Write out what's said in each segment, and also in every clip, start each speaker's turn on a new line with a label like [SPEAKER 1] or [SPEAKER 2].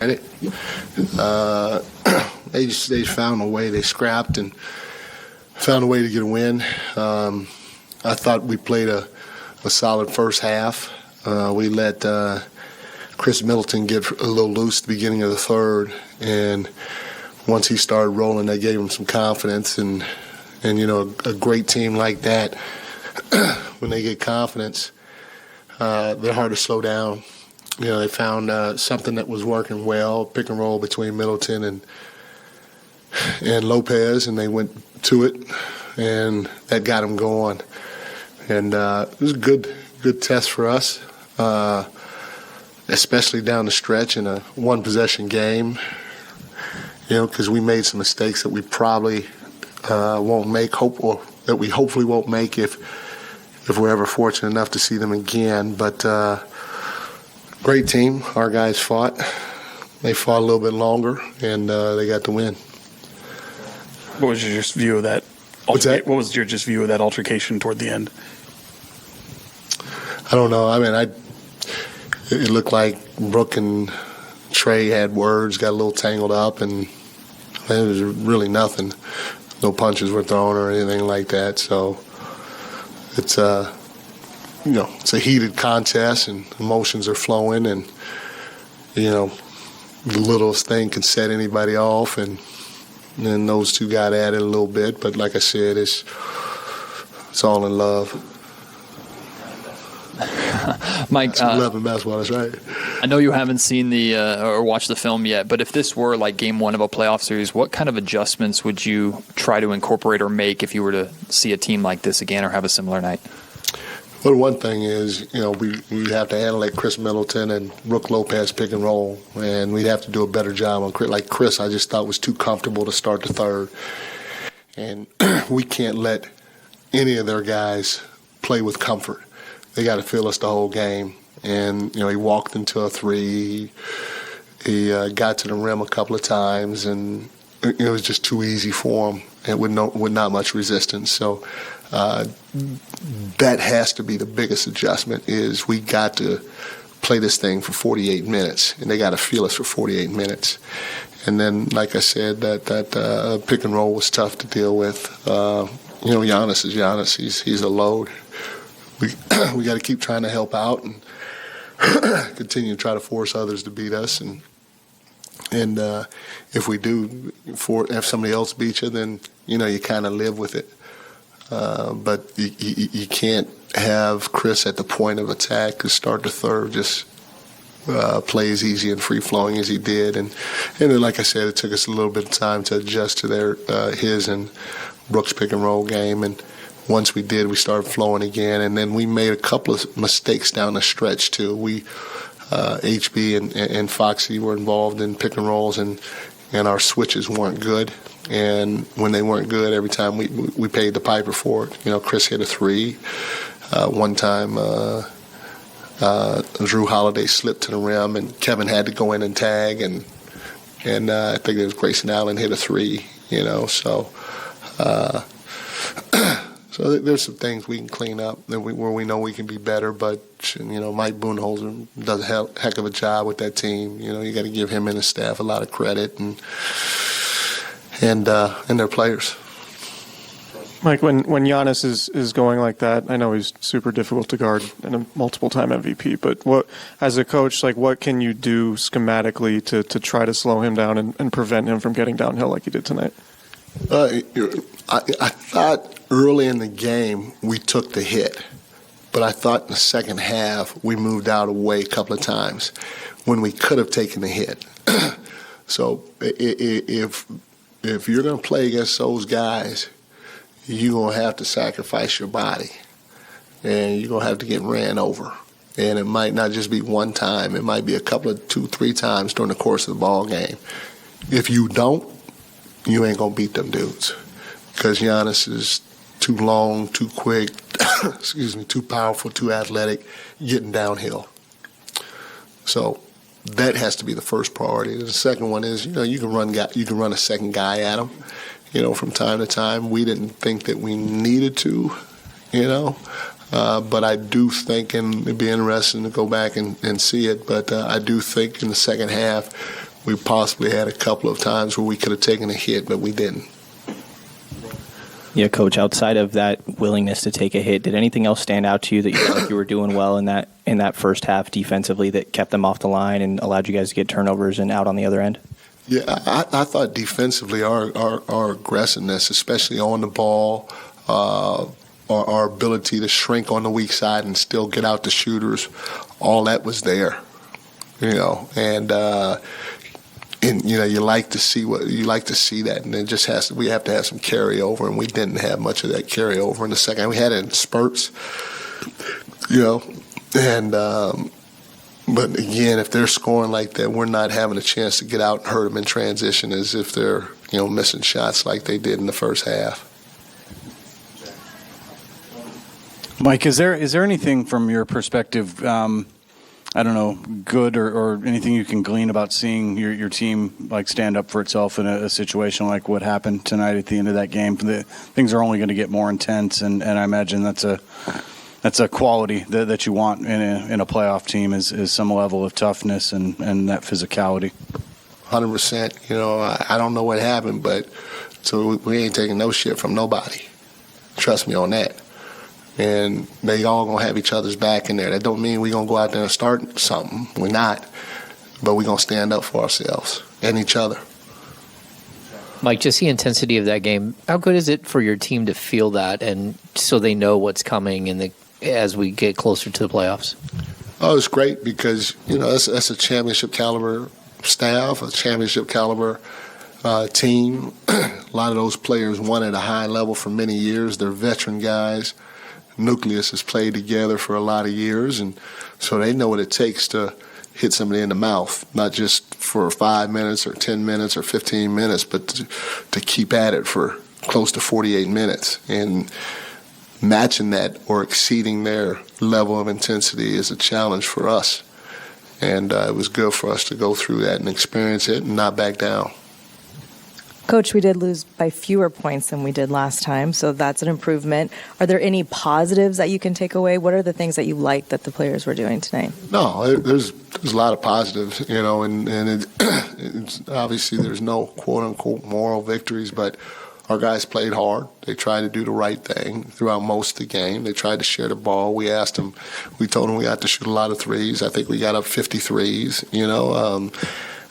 [SPEAKER 1] They found a way. They scrapped and found a way to get a win. I thought we played a solid first half. We let Chris Middleton get a little loose at the beginning of the third, and once he started rolling, that gave him some confidence. And a great team like that, when they get confidence, they're hard to slow down. They found something that was working well, pick and roll between Middleton and Lopez, and they went to it, and that got them going. And it was a good test for us, especially down the stretch in a one-possession game, because we made some mistakes that we probably won't make, that we hopefully won't make if we're ever fortunate enough to see them again. But great team. Our guys fought. They fought a little bit longer, and they got the win.
[SPEAKER 2] What was your view of that?
[SPEAKER 1] What's that?
[SPEAKER 2] What was your view of that altercation toward the end?
[SPEAKER 1] I don't know. I mean, it looked like Brooke and Trey had words, got a little tangled up, and it was really nothing. No punches were thrown or anything like that. So it's it's a heated contest, and emotions are flowing, and the littlest thing can set anybody off, and then those two got at it a little bit. But like I said, it's all in love.
[SPEAKER 3] Mike,
[SPEAKER 1] it's love in basketball, that's right.
[SPEAKER 3] I know you haven't seen or watched the film yet, but if this were like game one of a playoff series, what kind of adjustments would you try to incorporate or make if you were to see a team like this again or have a similar night?
[SPEAKER 1] Well, one thing is, we have to handle like Chris Middleton and Brook Lopez pick and roll, and we'd have to do a better job on Chris. Like Chris, I just thought was too comfortable to start the third, and we can't let any of their guys play with comfort. They got to feel us the whole game. And, he walked into a three. He got to the rim a couple of times, and it was just too easy for him, and with not much resistance. So that has to be the biggest adjustment, is we got to play this thing for 48 minutes, and they got to feel us for 48 minutes. And then, like I said, that pick and roll was tough to deal with. Giannis is Giannis. He's a load. We got to keep trying to help out and continue to try to force others to beat us. And if we do, if somebody else beats you, then you kind of live with it. But you can't have Chris at the point of attack to start the third just play as easy and free flowing as he did. And then, like I said, it took us a little bit of time to adjust to his and Brooks pick and roll game. And once we did, we started flowing again, and then we made a couple of mistakes down the stretch too. HB and Foxy were involved in pick and rolls, and our switches weren't good. And when they weren't good, every time we paid the piper for it. Chris hit a three. One time, Drew Holiday slipped to the rim, and Kevin had to go in and tag, and I think it was Grayson Allen hit a three. So there's some things we can clean up where we know we can be better. But Mike Budenholzer does a heck of a job with that team. You got to give him and his staff a lot of credit, and their players.
[SPEAKER 4] Mike, when Giannis is going like that, I know he's super difficult to guard and a multiple-time MVP. But what, as a coach, what can you do schematically to try to slow him down and prevent him from getting downhill like he did tonight?
[SPEAKER 1] I thought early in the game we took the hit, but I thought in the second half we moved out of the way a couple of times when we could have taken the hit. So if you're going to play against those guys, you're going to have to sacrifice your body, and you're going to have to get ran over. And it might not just be one time. It might be a couple of 2-3 times during the course of the ball game. If you don't, you ain't going to beat them dudes, because Giannis is too long, too quick, too powerful, too athletic, getting downhill. So that has to be the first priority. And the second one is, you can run a second guy at him, from time to time. We didn't think that we needed to, but I do think, and it'd be interesting to go back and see it, but I do think in the second half we possibly had a couple of times where we could have taken a hit, but we didn't.
[SPEAKER 5] Yeah, Coach, outside of that willingness to take a hit, did anything else stand out to you that you felt like you were doing well in that first half defensively that kept them off the line and allowed you guys to get turnovers and out on the other end?
[SPEAKER 1] Yeah, I thought defensively our aggressiveness, especially on the ball, our ability to shrink on the weak side and still get out the shooters, all that was there, and you like to see that, and it just we have to have some carryover, and we didn't have much of that carryover in the second. We had it in spurts, and but again, if they're scoring like that, we're not having a chance to get out and hurt them in transition as if they're missing shots like they did in the first half.
[SPEAKER 6] Mike, is there anything from your perspective, I don't know, good or anything you can glean about seeing your team like stand up for itself in a situation like what happened tonight at the end of that game? Things are only going to get more intense, and I imagine that's a quality that you want in a playoff team is some level of toughness and that physicality.
[SPEAKER 1] 100%. I don't know what happened, but so we ain't taking no shit from nobody. Trust me on that. And they all going to have each other's back in there. That don't mean we're going to go out there and start something. We're not. But we're going to stand up for ourselves and each other.
[SPEAKER 7] Mike, just the intensity of that game, how good is it for your team to feel that and so they know what's coming as we get closer to the playoffs?
[SPEAKER 1] Oh, it's great because, that's a championship caliber staff, a championship caliber team. A lot of those players won at a high level for many years. They're veteran guys. Nucleus has played together for a lot of years, and so they know what it takes to hit somebody in the mouth, not just for 5 minutes or 10 minutes or 15 minutes, but to keep at it for close to 48 minutes. And matching that or exceeding their level of intensity is a challenge for us. And it was good for us to go through that and experience it and not back down.
[SPEAKER 8] Coach, we did lose by fewer points than we did last time, so that's an improvement. Are there any positives that you can take away? What are the things that you like that the players were doing tonight?
[SPEAKER 1] No, there's a lot of positives, and it's obviously there's no quote-unquote moral victories, but our guys played hard. They tried to do the right thing throughout most of the game. They tried to share the ball. We told them we had to shoot a lot of threes. I think we got up 50 threes,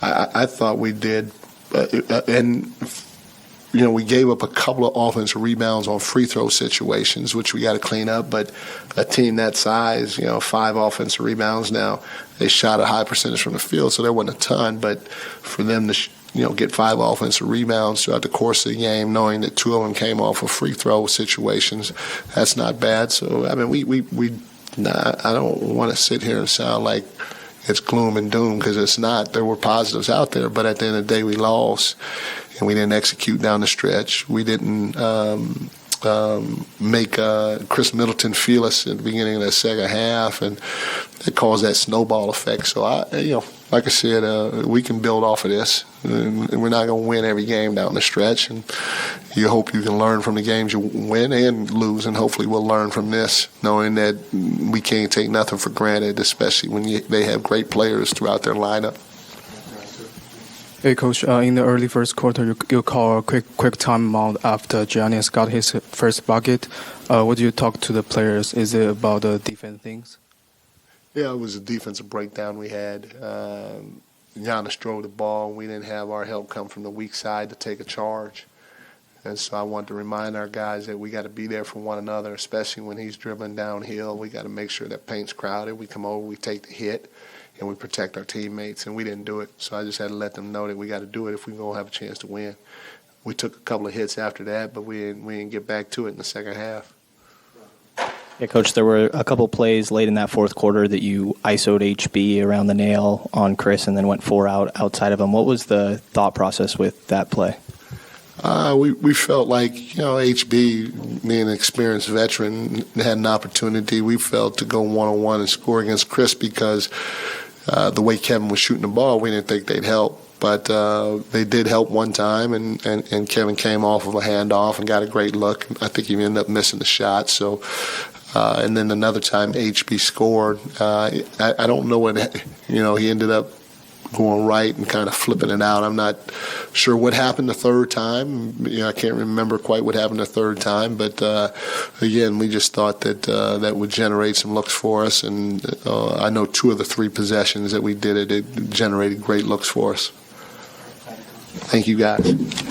[SPEAKER 1] I thought we did. We gave up a couple of offensive rebounds on free throw situations, which we got to clean up. But a team that size, 5 offensive rebounds now, they shot a high percentage from the field, so there wasn't a ton. But for them to, get 5 offensive rebounds throughout the course of the game, knowing that 2 of them came off of free throw situations, that's not bad. So I mean, I don't want to sit here and sound like it's gloom and doom because it's not. There were positives out there, but at the end of the day, we lost, and we didn't execute down the stretch. We didn't make Chris Middleton feel us at the beginning of the second half, and it caused that snowball effect. So like I said, we can build off of this, and we're not going to win every game down the stretch. And you hope you can learn from the games you win and lose, and hopefully we'll learn from this, knowing that we can't take nothing for granted, especially when they have great players throughout their lineup.
[SPEAKER 9] Hey, Coach, in the early first quarter, you call a quick timeout after Giannis got his first bucket. What do you talk to the players? Is it about the defense things?
[SPEAKER 1] Yeah, it was a defensive breakdown we had. Giannis drove the ball. We didn't have our help come from the weak side to take a charge. And so I want to remind our guys that we got to be there for one another, especially when he's dribbling downhill. We got to make sure that paint's crowded. We come over, we take the hit, and we protect our teammates, and we didn't do it. So I just had to let them know that we got to do it if we're going to have a chance to win. We took a couple of hits after that, but we didn't get back to it in the second half.
[SPEAKER 5] Yeah, Coach, there were a couple plays late in that fourth quarter that you ISO'd HB around the nail on Chris and then went 4 out outside of him. What was the thought process with that play?
[SPEAKER 1] We felt like, HB, being an experienced veteran, had an opportunity. We felt to go one-on-one and score against Chris because the way Kevin was shooting the ball, we didn't think they'd help. But they did help one time, and Kevin came off of a handoff and got a great look. I think he ended up missing the shot. So, and then another time HB scored. I don't know what, he ended up going right and kind of flipping it out. I'm not sure what happened the third time. I can't remember quite what happened the third time, but again, we just thought that that would generate some looks for us, and I know 2 of the 3 possessions that we did it generated great looks for us. Thank you, guys.